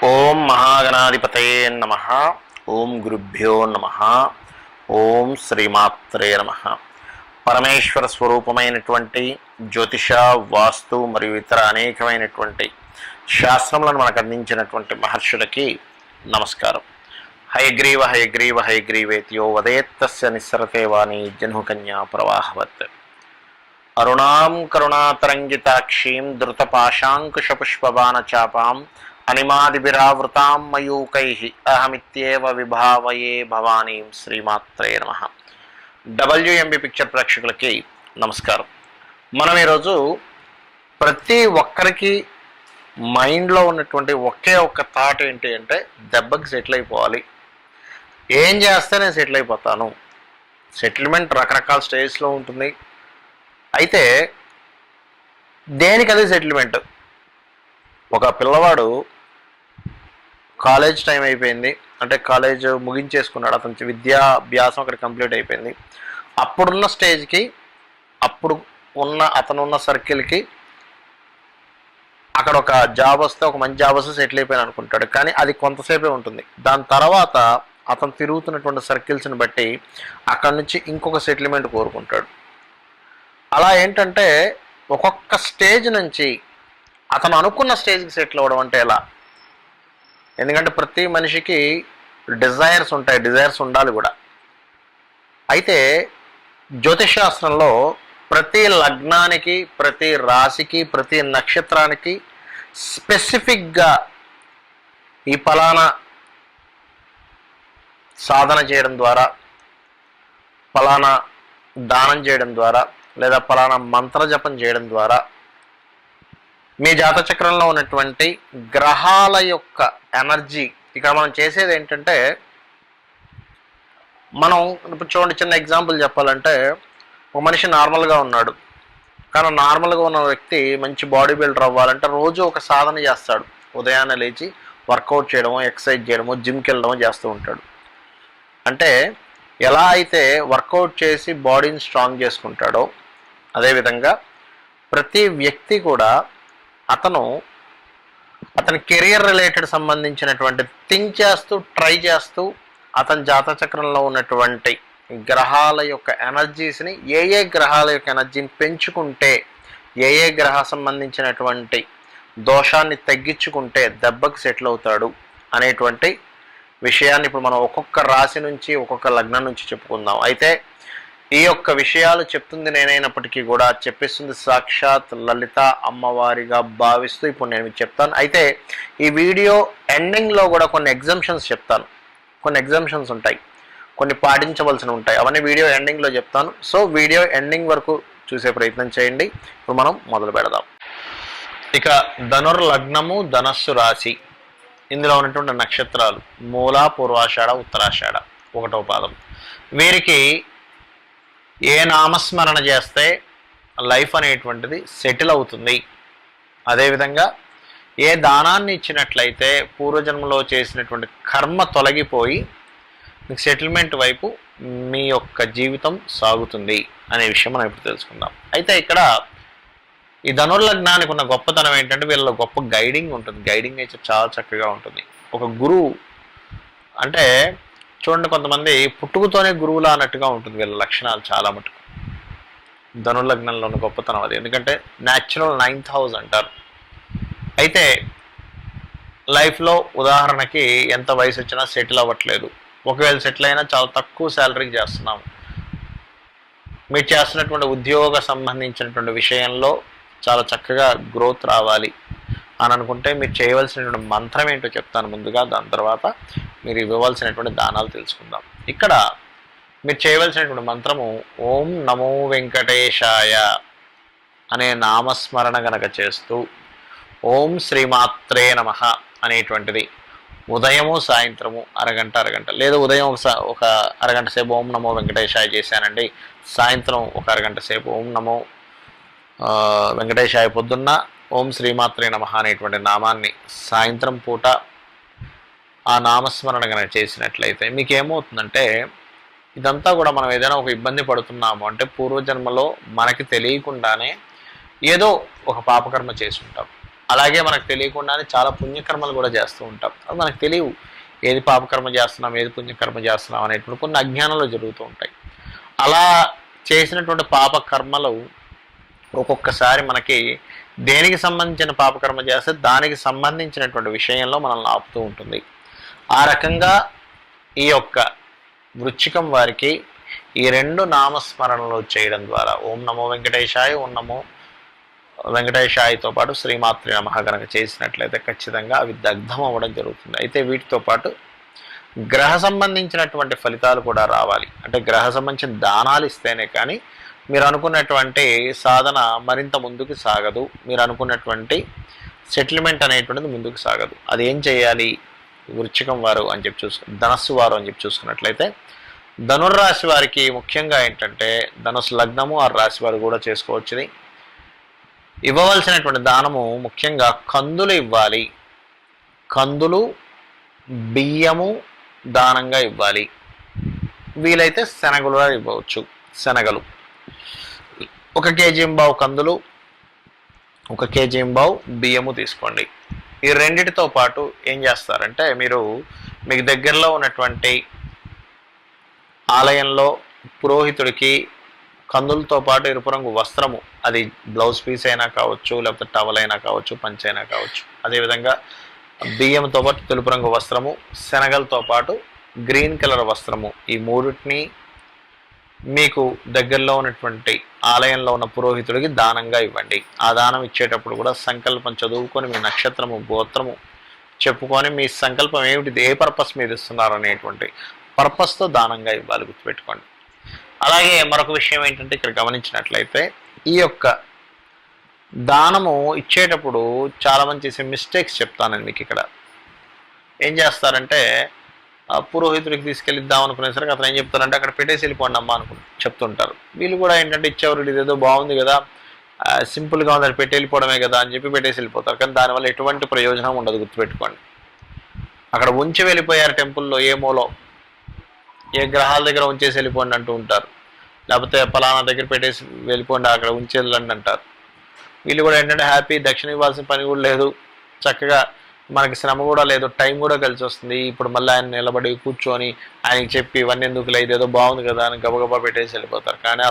ఓం మహాగణాధిపతయే నమః. ఓం గురుభ్యో నమః. ఓం శ్రీమాత్రే నమః. పరమేశ్వర స్వరూపమైనటువంటి జ్యోతిష, వాస్తు మరియు ఇతర అనేకమైనటువంటి శాస్త్రములను మనకు అందించినటువంటి మహర్షులకి నమస్కారం. హయగ్రీవ హయగ్రీవ హయగ్రీవేత్యో వదేత్తస్య నిస్సరతే వాణి జహ్నుకన్యా ప్రవాహవత్. అరుణాం కరుణాతరంగితాక్షీం ధృతపాశాంకుశపుష్పబాణచాపాం అనిమాదిభిరావృతాం మయూకైః అహమిత్యేవ విభావయే భవానీం. శ్రీమాత్రే నమః. డబ్ల్యూఎంబి పిక్చర్ ప్రేక్షకులకి నమస్కారం. మనం ఈరోజు ప్రతి ఒక్కరికి మైండ్లో ఉన్నటువంటి ఒకే ఒక్క థాట్ ఏంటి అంటే, దెబ్బకి సెటిల్ అయిపోవాలి. ఏం చేస్తే నేను సెటిల్ అయిపోతాను. సెటిల్మెంట్ రకరకాల స్టేజ్లో ఉంటుంది. అయితే దేనికి అది సెటిల్మెంట్? ఒక పిల్లవాడు కాలేజ్ టైం అయిపోయింది, అంటే కాలేజ్ ముగించేసుకున్నాడు, అతని విద్యాభ్యాసం అక్కడ కంప్లీట్ అయిపోయింది. అప్పుడున్న స్టేజ్కి, అతనున్న సర్కిల్కి అక్కడ ఒక జాబ్ వస్తే, ఒక మంచి జాబ్ వస్తే సెటిల్ అయిపోయాను అనుకుంటాడు. కానీ అది కొంతసేపే ఉంటుంది. దాని తర్వాత అతను తిరుగుతున్నటువంటి సర్కిల్స్ని బట్టి అక్కడి నుంచి ఇంకొక సెటిల్మెంట్ కోరుకుంటాడు. అలా ఏంటంటే ఒక్కొక్క స్టేజ్ నుంచి అతను అనుకున్న స్టేజ్కి సెటిల్ అవ్వడం అంటే ఎలా? ఎందుకంటే ప్రతి మనిషికి డిజైర్స్ ఉంటాయి, డిజైర్స్ ఉండాలి కూడా. అయితే జ్యోతిష్ శాస్త్రంలో ప్రతి లగ్నానికి, ప్రతి రాశికి, ప్రతి నక్షత్రానికి స్పెసిఫిక్గా ఈ ఫలానా సాధన చేయడం ద్వారా, ఫలానా దానం చేయడం ద్వారా, లేదా ఫలానా మంత్రజపం చేయడం ద్వారా మీ జాతచక్రంలో ఉన్నటువంటి గ్రహాల యొక్క ఎనర్జీ, ఇక్కడ మనం చేసేది ఏంటంటే, మనం ఇప్పుడు చూడండి, చిన్న ఎగ్జాంపుల్ చెప్పాలంటే, ఒక మనిషి నార్మల్గా ఉన్నాడు, కానీ నార్మల్గా ఉన్న వ్యక్తి మంచి బాడీ బిల్డర్ అవ్వాలంటే రోజు ఒక సాధన చేస్తాడు. ఉదయాన్నే లేచి వర్కౌట్ చేయడమో, ఎక్సర్సైజ్ చేయడమో, జిమ్కి వెళ్ళడమో చేస్తూ ఉంటాడు. అంటే ఎలా అయితే వర్కౌట్ చేసి బాడీని స్ట్రాంగ్ చేసుకుంటాడో, అదేవిధంగా ప్రతి వ్యక్తి కూడా అతని కెరియర్ రిలేటెడ్ సంబంధించినటువంటి థింక్ చేస్తూ, ట్రై చేస్తూ, అతని జాతచక్రంలో ఉన్నటువంటి గ్రహాల యొక్క ఎనర్జీస్ని, ఏ గ్రహాల యొక్క ఎనర్జీని పెంచుకుంటే, ఏ గ్రహ సంబంధించినటువంటి దోషాన్ని తగ్గించుకుంటే దెబ్బకి సెటిల్ అవుతాడు అనేటువంటి విషయాన్ని ఇప్పుడు మనం ఒక్కొక్క రాశి నుంచి, ఒక్కొక్క లగ్నం నుంచి చెప్పుకుందాం. అయితే ఈ యొక్క విషయాలు చెప్తుంది నేనైనప్పటికీ కూడా చెప్పిస్తుంది సాక్షాత్ లలిత అమ్మవారిగా భావిస్తూ ఇప్పుడు నేను చెప్తాను. అయితే ఈ వీడియో ఎండింగ్లో కూడా కొన్ని ఎగ్జామ్షన్స్ చెప్తాను. కొన్ని ఎగ్జామ్షన్స్ ఉంటాయి, కొన్ని పాటించవలసి ఉంటాయి. అవన్నీ వీడియో ఎండింగ్లో చెప్తాను. సో వీడియో ఎండింగ్ వరకు చూసే ప్రయత్నం చేయండి. ఇప్పుడు మనం మొదలు పెడదాం. ఇక ధనుర్లగ్నము, ధనస్సు రాశి, ఇందులో ఉన్నటువంటి నక్షత్రాలు మూల, పూర్వాషాఢ, ఉత్తరాషాఢ, 1వ పాదం. వీరికి ఏ నామస్మరణ చేస్తే లైఫ్ అనేటువంటిది సెటిల్ అవుతుంది, అదేవిధంగా ఏ దానాన్ని ఇచ్చినట్లయితే పూర్వజన్మలో చేసినటువంటి కర్మ తొలగిపోయి మీకు సెటిల్మెంట్ వైపు మీ యొక్క జీవితం సాగుతుంది అనే విషయం మనం ఇప్పుడు తెలుసుకుందాం. అయితే ఇక్కడ ఈ ధనుర్లగ్నానికి ఉన్న గొప్పతనం ఏంటంటే, వీళ్ళ గొప్ప గైడింగ్ ఉంటుంది. గైడింగ్ అయితే చాలా చక్కగా ఉంటుంది. ఒక గురువు అంటే చూడండి, కొంతమంది పుట్టుకతోనే గురువులా అన్నట్టుగా ఉంటుంది వీళ్ళ లక్షణాలు చాలా మటుకు. ధనుర్లగ్నంలో ఉన్న గొప్పతనం అది. ఎందుకంటే న్యాచురల్ 9th హౌస్ అంటారు. అయితే లైఫ్లో ఉదాహరణకి ఎంత వయసు వచ్చినా సెటిల్ అవ్వట్లేదు. ఒకవేళ సెటిల్ అయినా చాలా తక్కువ శాలరీకి చేస్తున్నాము. మీరు చేస్తున్నటువంటి ఉద్యోగ సంబంధించినటువంటి విషయంలో చాలా చక్కగా గ్రోత్ రావాలి అని అనుకుంటే మీరు చేయవలసినటువంటి మంత్రం ఏంటో చెప్తాను ముందుగా. దాని తర్వాత మీరు ఇవ్వవలసినటువంటి దానాలు తెలుసుకుందాం. ఇక్కడ మీరు చేయవలసినటువంటి మంత్రము ఓం నమో వెంకటేశాయ అనే నామస్మరణ గనక చేస్తూ, ఓం శ్రీమాత్రే నమః అనేటువంటిది ఉదయము, సాయంత్రము అరగంట లేదు, ఉదయం ఒక అరగంట సేపు ఓం నమో వెంకటేశాయ చేశానండి, సాయంత్రం ఒక అరగంట సేపు ఓం నమో వెంకటేశాయ, పొద్దున్న ఓం శ్రీమాత్రే నమః అనేటువంటి నామాన్ని సాయంత్రం పూట ఆ నామస్మరణ కనుక చేసినట్లయితే మీకు ఏమవుతుందంటే, ఇదంతా కూడా మనం ఏదైనా ఒక ఇబ్బంది పడుతున్నాము అంటే పూర్వజన్మలో మనకి తెలియకుండానే ఏదో ఒక పాపకర్మ చేసి ఉంటాం. అలాగే మనకు తెలియకుండానే చాలా పుణ్యకర్మలు కూడా చేస్తూ ఉంటాం. అది మనకు తెలియవు, ఏది పాపకర్మ చేస్తున్నాం, ఏది పుణ్యకర్మ చేస్తున్నాం అనేటువంటి కొన్ని అజ్ఞానంలో జరుగుతూ ఉంటాయి. అలా చేసినటువంటి పాపకర్మలు ఒక్కొక్కసారి మనకి దేనికి సంబంధించిన పాపకర్మ చేస్తే దానికి సంబంధించినటువంటి విషయంలో మనల్ని ఆపుతూ ఉంటుంది. ఆ రకంగా ఈ యొక్క వృశ్చికం వారికి ఈ 2 నామస్మరణలు చేయడం ద్వారా ఓం నమో వెంకటేశాయ, ఓం నమో వెంకటేశాయతో పాటు శ్రీమాత్రి నమః గనక చేసినట్లయితే ఖచ్చితంగా అవి దగ్ధం అవ్వడం జరుగుతుంది. అయితే వీటితో పాటు గ్రహ సంబంధించినటువంటి ఫలితాలు కూడా రావాలి. అంటే గ్రహ సంబంధించిన దానాలు ఇస్తేనే కానీ మీరు అనుకున్నటువంటి సాధన మరింత ముందుకు సాగదు, మీరు అనుకున్నటువంటి సెటిల్మెంట్ అనేటువంటిది ముందుకు సాగదు. అది ఏం చేయాలి? వృశ్చికం వారు అని చెప్పి ధనస్సు వారు అని చెప్పి చూసుకున్నట్లయితే ధనుర్రాశి వారికి ముఖ్యంగా ఏంటంటే ధనుసు లగ్నము ఆ రాశి వారు కూడా చేసుకోవచ్చుది. ఇవ్వవలసినటువంటి దానము ముఖ్యంగా కందులు ఇవ్వాలి. కందులు, బియ్యము దానంగా ఇవ్వాలి. వీలైతే శనగలు ఇవ్వవచ్చు. శనగలు 1 కేజీ ఇంబావు కందులు, 1 కేజీ ఇంబావు బియ్యము తీసుకోండి. ఈ రెండిటితో పాటు ఏం చేస్తారంటే మీకు దగ్గరలో ఉన్నటువంటి ఆలయంలో పురోహితుడికి కందులతో పాటు ఎరుపు రంగు వస్త్రము, అది బ్లౌజ్ పీస్ అయినా కావచ్చు, లేకపోతే టవల్ అయినా కావచ్చు, పంచ అయినా కావచ్చు, అదేవిధంగా బియ్యంతో పాటు తెలుపు రంగు వస్త్రము, శనగలతో పాటు గ్రీన్ కలర్ వస్త్రము, ఈ మూడింటిని మీకు దగ్గరలో ఉన్నటువంటి ఆలయంలో ఉన్న పురోహితుడికి దానంగా ఇవ్వండి. ఆ దానం ఇచ్చేటప్పుడు కూడా సంకల్పం చదువుకొని మీ నక్షత్రము, గోత్రము చెప్పుకొని మీ సంకల్పం ఏమిటి, ఏ పర్పస్ మీద ఇస్తున్నారు అనేటువంటి పర్పస్తో దానంగా ఇవ్వాలి, గుర్తుపెట్టుకోండి. అలాగే మరొక విషయం ఏంటంటే ఇక్కడ గమనించినట్లయితే ఈ యొక్క దానము ఇచ్చేటప్పుడు చాలామంది చేసే మిస్టేక్స్ చెప్తానండి మీకు. ఇక్కడ ఏం చేస్తారంటే పురోహితుడికి తీసుకెళ్ళిద్దాం అనుకునేసరికి అతను ఏం చెప్తారంటే అక్కడ పెట్టేసి వెళ్ళిపోండి అమ్మా చెప్తుంటారు. వీళ్ళు కూడా ఏంటంటే ఇచ్చేవారు ఇదేదో బాగుంది కదా, సింపుల్గా ఉందని పెట్టి వెళ్ళిపోవడమే కదా అని చెప్పి పెట్టేసి వెళ్ళిపోతారు. కానీ దానివల్ల ఎటువంటి ప్రయోజనం ఉండదు, గుర్తుపెట్టుకోండి. అక్కడ ఉంచి వెళ్ళిపోయారు టెంపుల్లో, ఏ మూలో ఏ గ్రహాల దగ్గర ఉంచేసి వెళ్ళిపోండి అంటూ ఉంటారు, లేకపోతే ఫలానా దగ్గర పెట్టేసి వెళ్ళిపోండి అక్కడ ఉంచి వెళ్ళండి అంటారు. వీళ్ళు కూడా ఏంటంటే హ్యాపీ, దక్షిణ ఇవ్వాల్సిన పని కూడా లేదు, చక్కగా మనకి శ్రమ కూడా లేదు, టైం కూడా కలిసి వస్తుంది. ఇప్పుడు మళ్ళీ ఆయన నిలబడి కూర్చొని ఆయనకి చెప్పి ఇవన్నీ ఎందుకు లేదు, ఏదో బాగుంది కదా అని గబగబా పెట్టేసి వెళ్ళిపోతారు. కానీ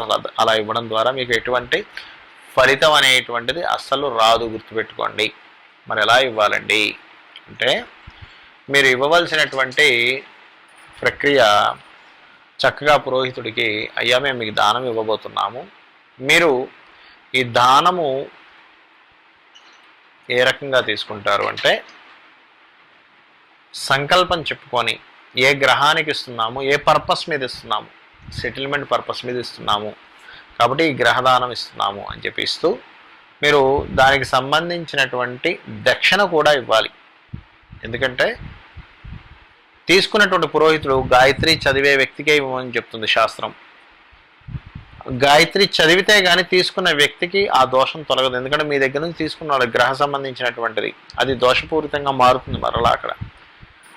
అలా ఇవ్వడం ద్వారా మీకు ఎటువంటి ఫలితం అనేటువంటిది అస్సలు రాదు, గుర్తుపెట్టుకోండి. మరి ఎలా ఇవ్వాలండి అంటే మీరు ఇవ్వవలసినటువంటి ప్రక్రియ చక్కగా పురోహితుడికి, అయ్యా మేము మీకు దానం ఇవ్వబోతున్నాము, మీరు ఈ దానము ఏ రకంగా తీసుకుంటారు అంటే సంకల్పం చెప్పుకొని ఏ గ్రహానికి ఇస్తున్నాము, ఏ పర్పస్ మీద ఇస్తున్నాము, సెటిల్మెంట్ పర్పస్ మీద ఇస్తున్నాము కాబట్టి ఈ గ్రహదానం ఇస్తున్నాము అని చెప్పి ఇస్తూ మీరు దానికి సంబంధించినటువంటి దక్షిణ కూడా ఇవ్వాలి. ఎందుకంటే తీసుకున్నటువంటి పురోహితుడు గాయత్రి చదివే వ్యక్తికే ఇవ్వమని చెప్తుంది శాస్త్రం. గాయత్రి చదివితే కానీ తీసుకున్న వ్యక్తికి ఆ దోషం తొలగదు. ఎందుకంటే మీ దగ్గర నుంచి తీసుకున్నాడు గ్రహ సంబంధించినటువంటిది, అది దోషపూరితంగా మారుతుంది. మరలా అక్కడ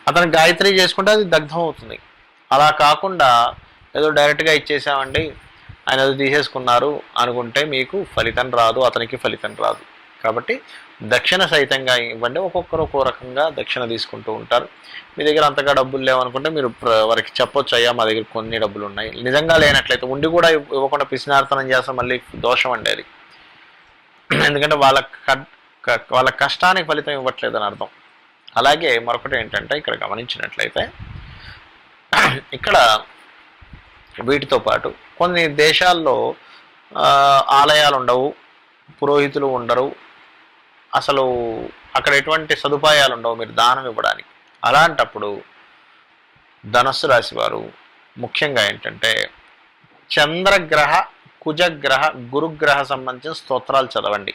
అతను గాయత్రి చేసుకుంటే అది దగ్ధం అవుతుంది. అలా కాకుండా ఏదో డైరెక్ట్గా ఇచ్చేసామండి ఆయన అది తీసేసుకున్నారు అనుకుంటే మీకు ఫలితం రాదు, అతనికి ఫలితం రాదు. కాబట్టి దక్షిణ సహితంగా ఇవ్వండి. ఒక్కొక్కరు ఒక్కో రకంగా దక్షిణ తీసుకుంటూ ఉంటారు. మీ దగ్గర అంతగా డబ్బులు లేవనుకుంటే మీరు వారికి చెప్పొచ్చు, అయ్యా మా దగ్గర కొన్ని డబ్బులు ఉన్నాయి. నిజంగా లేనట్లయితే ఉండి కూడా ఇవ్వకుండా పిసినార్తనం చేస్తే మళ్ళీ దోషం అండి అది. ఎందుకంటే వాళ్ళ కష్టానికి ఫలితం ఇవ్వట్లేదని అర్థం. అలాగే మరొకటి ఏంటంటే ఇక్కడ గమనించినట్లయితే ఇక్కడ వీటితో పాటు కొన్ని దేశాల్లో ఆలయాలు ఉండవు, పురోహితులు ఉండరు, అసలు అక్కడ ఎటువంటి సదుపాయాలు ఉండవు మీరు దానం ఇవ్వడానికి. అలాంటప్పుడు ధనస్సు రాశి వారు ముఖ్యంగా ఏంటంటే చంద్రగ్రహ, కుజగ్రహ, గురుగ్రహ సంబంధించిన స్తోత్రాలు చదవండి.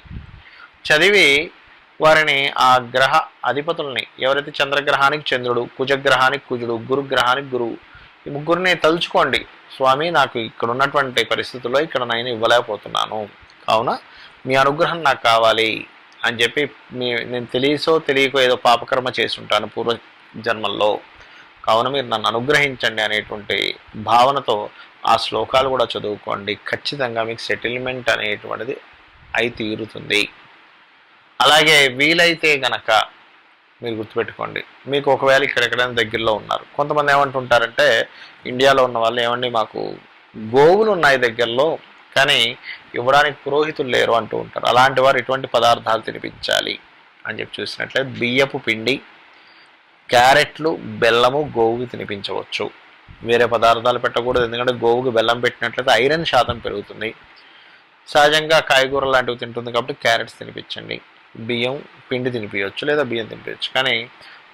చదివి వారిని ఆ గ్రహ అధిపతుల్ని, ఎవరైతే చంద్రగ్రహానికి చంద్రుడు, కుజగ్రహానికి కుజుడు, గురుగ్రహానికి గురువు, ఈ ముగ్గురిని తలుచుకోండి. స్వామి నాకు ఇక్కడ ఉన్నటువంటి పరిస్థితుల్లో ఇక్కడ నేను ఇవ్వలేకపోతున్నాను, కావున మీ అనుగ్రహం నాకు కావాలి అని చెప్పి నేను తెలియకో ఏదో పాపకర్మ చేసి ఉంటాను పూర్వ జన్మల్లో, కావున మీరు నన్ను అనుగ్రహించండి అనేటువంటి భావనతో ఆ శ్లోకాలు కూడా చదువుకోండి. ఖచ్చితంగా మీకు సెటిల్మెంట్ అనేటువంటిది అయి తీరుతుంది. అలాగే వీలైతే గనక మీరు గుర్తుపెట్టుకోండి, మీకు ఒకవేళ ఇక్కడెక్కడైనా దగ్గరలో ఉన్నారు, కొంతమంది ఏమంటుంటారంటే ఇండియాలో ఉన్న వాళ్ళు, ఏమండి మాకు గోవులు ఉన్నాయి దగ్గరలో కానీ ఇవ్వడానికి పురోహితులు లేరు అంటూ ఉంటారు. అలాంటి వారు ఎటువంటి పదార్థాలు తినిపించాలి అని చెప్పి చూసినట్లయితే బియ్యపు పిండి, క్యారెట్లు, బెల్లము గోవుకి తినిపించవచ్చు. వేరే పదార్థాలు పెట్టకూడదు, ఎందుకంటే గోవుకి బెల్లం పెట్టినట్లయితే ఐరన్ శాతం పెరుగుతుంది. సహజంగా కాయగూరలు లాంటివి తింటుంది కాబట్టి క్యారెట్స్ తినిపించండి. బియ్యం పిండి తినిపించవచ్చు లేదా బియ్యం తినిపించవచ్చు. కానీ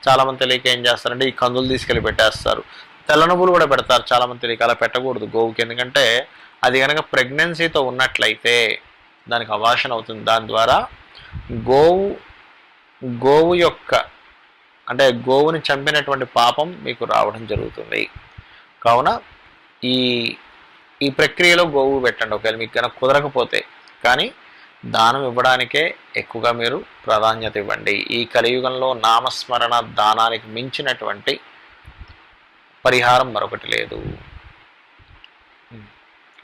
చాలామంది తెలియక ఏం చేస్తారంటే ఈ కందులు తీసుకెళ్ళి పెట్టేస్తారు. తెల్ల నువ్వులు కూడా పెడతారు చాలామంది తెలియక. అలా పెట్టకూడదు గోవుకి, ఎందుకంటే అది కనుక ప్రెగ్నెన్సీతో ఉన్నట్లయితే దానికి అవాషన్ అవుతుంది. దాని ద్వారా గోవు యొక్క అంటే గోవుని చంపినటువంటి పాపం మీకు రావడం జరుగుతుంది. కావున ఈ ప్రక్రియలో గోవు పెట్టండి ఒకవేళ మీకు కనుక కుదరకపోతే. కానీ దానం ఇవ్వడానికే ఎక్కువగా మీరు ప్రాధాన్యత ఇవ్వండి. ఈ కలియుగంలో నామస్మరణ దానానికి మించినటువంటి పరిహారం మరొకటి లేదు.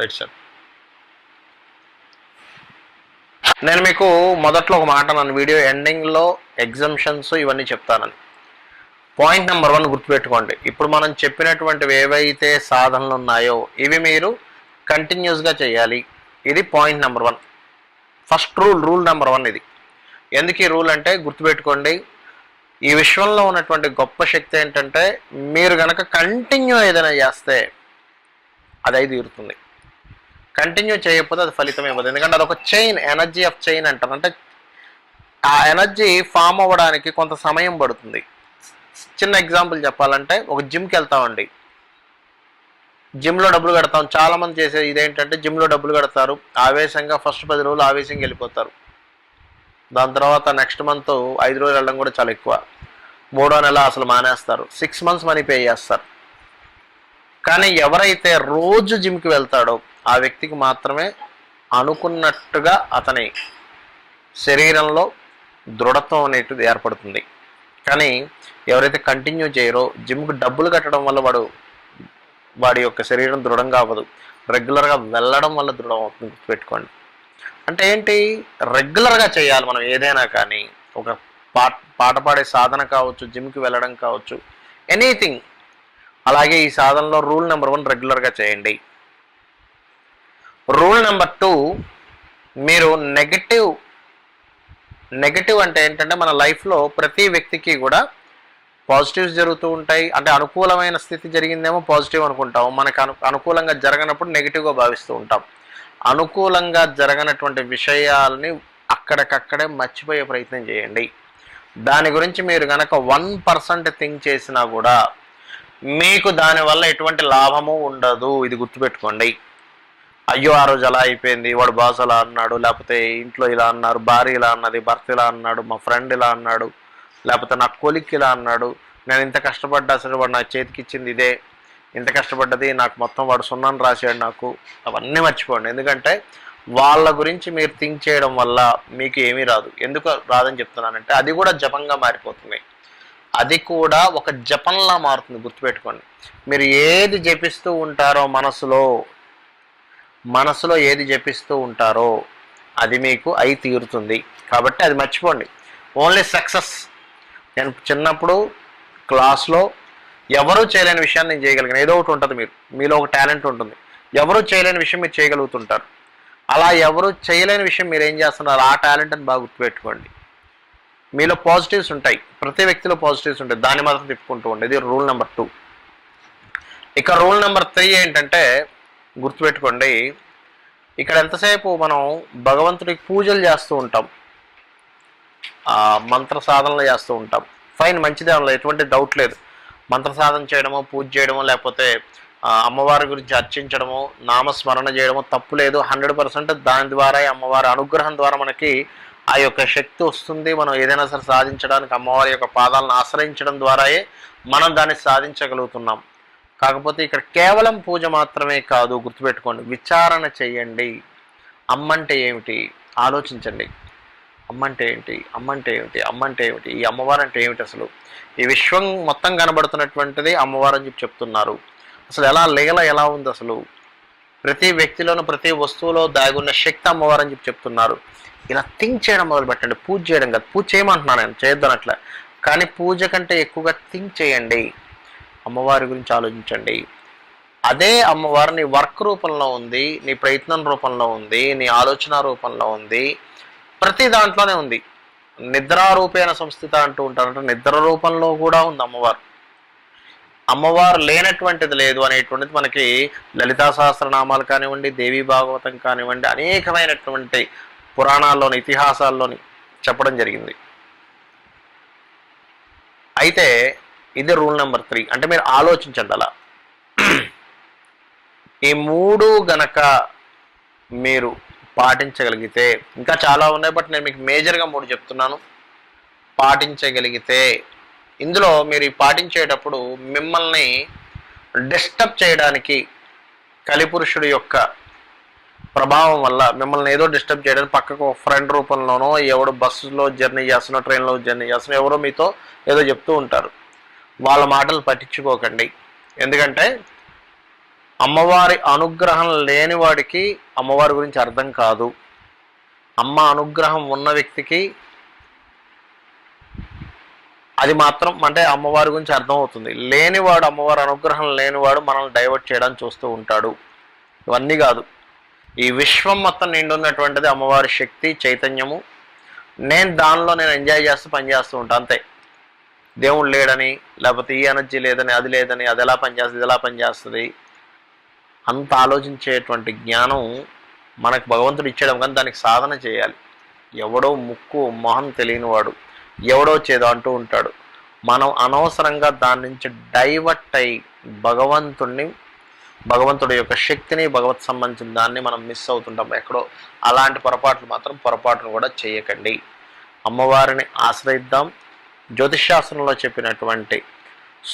Right sir. నేను మీకు మొదట్లో ఒక మాట నన్ను వీడియో ఎండింగ్లో ఎగ్జంప్షన్స్ ఇవన్నీ చెప్తానని. పాయింట్ నెంబర్ 1 గుర్తుపెట్టుకోండి. ఇప్పుడు మనం చెప్పినటువంటివి ఏవైతే సాధనలు ఉన్నాయో ఇవి మీరు కంటిన్యూస్గా చేయాలి. ఇది point number 1. First rule number 1 ఇది. ఎందుకు ఈ రూల్ అంటే గుర్తుపెట్టుకోండి, ఈ విశ్వంలో ఉన్నటువంటి గొప్ప శక్తి ఏంటంటే మీరు కనుక కంటిన్యూ ఏదైనా చేస్తే అది అయి తీరుతుంది. కంటిన్యూ చేయకపోతే అది ఫలితం ఇవ్వదు. ఎందుకంటే అదొక చైన్, ఎనర్జీ ఆఫ్ చైన్ అంటారు. అంటే ఆ ఎనర్జీ ఫామ్ అవ్వడానికి కొంత సమయం పడుతుంది. చిన్న ఎగ్జాంపుల్ చెప్పాలంటే ఒక జిమ్కి వెళ్తామండి, జిమ్లో డబ్బులు కడతాం. చాలామంది చేసే ఇదేంటంటే జిమ్లో డబ్బులు కడతారు, ఆవేశంగా ఫస్ట్ 10 రోజులు ఆవేశంగా వెళ్ళిపోతారు. దాని తర్వాత నెక్స్ట్ మంత్ 5 రోజులు వెళ్ళడం కూడా చాలా ఎక్కువ. 3వ నెల అసలు మానేస్తారు. 6 months మనీ పే చేస్తారు. కానీ ఎవరైతే రోజు జిమ్కి వెళ్తాడో ఆ వ్యక్తికి మాత్రమే అనుకున్నట్టుగా అతని శరీరంలో దృఢత్వం అనేటిది ఏర్పడుతుంది. కానీ ఎవరైతే కంటిన్యూ చేయరో, జిమ్కి డబ్బులు కట్టడం వల్ల వాడి యొక్క శరీరం దృఢంగా అవ్వదు, రెగ్యులర్గా వెళ్ళడం వల్ల దృఢం అవుతుంది. గుర్తుపెట్టుకోండి. అంటే ఏంటి, రెగ్యులర్గా చేయాలి మనం ఏదైనా. కానీ ఒక పాట పాడే సాధన కావచ్చు, జిమ్కి వెళ్ళడం కావచ్చు, ఎనీథింగ్. అలాగే ఈ సాధనలో రూల్ నెంబర్ 1 రెగ్యులర్గా చేయండి. రూల్ నెంబర్ 2, మీరు నెగటివ్ అంటే ఏంటంటే మన లైఫ్లో ప్రతి వ్యక్తికి కూడా పాజిటివ్స్ జరుగుతూ ఉంటాయి. అంటే అనుకూలమైన స్థితి జరిగిందేమో పాజిటివ్ అనుకుంటాం, మనకు అనుకూలంగా జరగనప్పుడు నెగిటివ్గా భావిస్తూ ఉంటాం. అనుకూలంగా జరగనటువంటి విషయాలని అక్కడికక్కడే మర్చిపోయే ప్రయత్నం చేయండి. దాని గురించి మీరు కనుక 1% థింక్ చేసినా కూడా మీకు దానివల్ల ఎటువంటి లాభము ఉండదు. ఇది గుర్తుపెట్టుకోండి. అయ్యో ఆ రోజు అలా అయిపోయింది, వాడు బాస్ అలా అన్నాడు, లేకపోతే ఇంట్లో ఇలా అన్నారు, భార్య ఇలా అన్నది, భర్త ఇలా అన్నాడు, మా ఫ్రెండ్ ఇలా అన్నాడు, లేకపోతే నా కొలిక్ ఇలా అన్నాడు, నేను ఇంత కష్టపడ్డా అసలు వాడు నా చేతికి ఇచ్చింది ఇదే, ఇంత కష్టపడ్డది నాకు మొత్తం వాడు 0 రాశాడు నాకు. అవన్నీ మర్చిపోండి. ఎందుకంటే వాళ్ళ గురించి మీరు థింక్ చేయడం వల్ల మీకు ఏమీ రాదు. ఎందుకు రాదని చెప్తున్నానంటే అది కూడా జపంగా మారిపోతుంది. అది కూడా ఒక జపంలా మారుతుంది. గుర్తుపెట్టుకోండి. మీరు ఏది జపిస్తూ ఉంటారో మనసులో ఏది జపిస్తూ ఉంటారో అది మీకు అయి తీరుతుంది. కాబట్టి అది మర్చిపోండి. Only success. నేను చిన్నప్పుడు క్లాస్లో ఎవరూ చేయలేని విషయాన్ని నేను చేయగలిగాను. ఏదో ఒకటి ఉంటుంది, మీలో ఒక టాలెంట్ ఉంటుంది. ఎవరూ చేయలేని విషయం మీరు చేయగలుగుతుంటారు. అలా ఎవరు చేయలేని విషయం మీరు ఏం చేస్తున్నారు, ఆ టాలెంట్ అని బాగా గుర్తుపెట్టుకోండి. మీలో పాజిటివ్స్ ఉంటాయి, ప్రతి వ్యక్తిలో పాజిటివ్స్ ఉంటాయి, దాన్ని మాత్రం తిప్పుకుంటూ ఉండే. ఇది రూల్ నెంబర్ 2. ఇక రూల్ నెంబర్ 3 ఏంటంటే గుర్తుపెట్టుకోండి, ఇక్కడ ఎంతసేపు మనం భగవంతుడికి పూజలు చేస్తూ ఉంటాం, మంత్ర సాధనలు చేస్తూ ఉంటాం. ఫైన్, మంచిదే, అందులో ఎటువంటి డౌట్ లేదు. మంత్ర సాధన చేయడమో, పూజ చేయడమో, లేకపోతే అమ్మవారి గురించి అర్చించడము, నామస్మరణ చేయడము తప్పు లేదు. 100% దాని ద్వారా అమ్మవారి అనుగ్రహం ద్వారా మనకి ఆ యొక్క శక్తి వస్తుంది. మనం ఏదైనా సరే సాధించడానికి అమ్మవారి యొక్క పాదాలను ఆశ్రయించడం ద్వారాయే మనం దాన్ని సాధించగలుగుతున్నాం. కాకపోతే ఇక్కడ కేవలం పూజ మాత్రమే కాదు, గుర్తుపెట్టుకోండి. విచారణ చేయండి. అమ్మంటే ఏమిటి ఆలోచించండి. అమ్మంటే ఏంటి, అమ్మంటే ఏమిటి, అమ్మంటే ఏమిటి, ఈ అమ్మవారు అంటే ఏమిటి, అసలు ఈ విశ్వం మొత్తం కనబడుతున్నటువంటిది అమ్మవారు అని చెప్తున్నారు. అసలు లీల ఎలా ఉంది, అసలు ప్రతి వ్యక్తిలోనూ ప్రతి వస్తువులో దాగున్న శక్తి అమ్మవారు అని చెప్తున్నారు. ఇలా థింక్ చేయడం మొదలు పెట్టండి. పూజ చేయడం కాదు, పూజ చేయమంటున్నాను నేను, చేయొద్దని అట్లా, కానీ పూజ కంటే ఎక్కువగా థింక్ చేయండి, అమ్మవారి గురించి ఆలోచించండి. అదే అమ్మవారు నీ వర్క్ రూపంలో ఉంది, నీ ప్రయత్నం రూపంలో ఉంది, నీ ఆలోచన రూపంలో ఉంది, ప్రతి దాంట్లోనే ఉంది. నిద్రారూపేణ సంస్థిత అంటూ ఉంటారంటే నిద్ర రూపంలో కూడా ఉంది అమ్మవారు. అమ్మవారు లేనటువంటిది లేదు అనేటువంటిది మనకి లలితా సహస్రనామాలు కానివ్వండి, దేవీ భాగవతం కానివ్వండి, అనేకమైనటువంటి పురాణాల్లోని ఇతిహాసాల్లోని చెప్పడం జరిగింది. అయితే ఇది రూల్ నెంబర్ 3. అంటే మీరు ఆలోచించండి అలా. ఈ 3 గనక మీరు పాటించగలిగితే, ఇంకా చాలా ఉన్నాయి బట్ నేను మీకు మేజర్గా 3 చెప్తున్నాను, పాటించగలిగితే ఇందులో మీరు పాటించేటప్పుడు మిమ్మల్ని డిస్టర్బ్ చేయడానికి కలిపురుషుడి యొక్క ప్రభావం వల్ల మిమ్మల్ని ఏదో డిస్టర్బ్ చేయడానికి పక్కకు ఒక ఫ్రెండ్ రూపంలోనో, ఎవడో బస్సులో జర్నీ చేస్తున్నా, ట్రైన్లో జర్నీ చేస్తున్నా, ఎవరో మీతో ఏదో చెప్తూ ఉంటారు. వాళ్ళ మాటలు పట్టించుకోకండి. ఎందుకంటే అమ్మవారి అనుగ్రహం లేని వాడికి అమ్మవారి గురించి అర్థం కాదు. అమ్మ అనుగ్రహం ఉన్న వ్యక్తికి అది మాత్రం అంటే అమ్మవారి గురించి అర్థం అవుతుంది. లేనివాడు, అమ్మవారి అనుగ్రహం లేనివాడు మనల్ని డైవర్ట్ చేయడానికి చూస్తూ ఉంటాడు. ఇవన్నీ కాదు, ఈ విశ్వం మొత్తం నిండున్నటువంటిది అమ్మవారి శక్తి చైతన్యము. నేను ఎంజాయ్ చేస్తూ పనిచేస్తూ ఉంటాను అంతే. దేవుడు లేడని, లేకపోతే ఈ ఎనర్జీ లేదని, అది లేదని, అది ఎలా పనిచేస్తుంది, ఇది ఎలా పనిచేస్తుంది అంత ఆలోచించేటువంటి జ్ఞానం మనకు భగవంతుడు ఇచ్చేయడం, కానీ దానికి సాధన చేయాలి. ఎవడో ముక్కు మొహం తెలియనివాడు ఎవడో చేదో అంటూ ఉంటాడు. మనం అనవసరంగా దాని నుంచి డైవర్ట్ అయి భగవంతుడి యొక్క శక్తిని, భగవత్ సంబంధించిన దాన్ని మనం మిస్ అవుతుంటాం ఎక్కడో. అలాంటి పొరపాటును కూడా చేయకండి. అమ్మవారిని ఆశ్రయిద్దాం. జ్యోతిష్శాస్త్రంలో చెప్పినటువంటి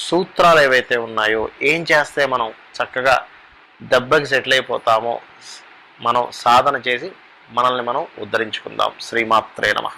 సూత్రాలు ఏవైతే ఉన్నాయో, ఏం చేస్తే మనం చక్కగా దెబ్బకి సెటిల్ అయిపోతామో మనం సాధన చేసి మనల్ని మనం ఉద్ధరించుకుందాం. శ్రీమాత్రే నమః.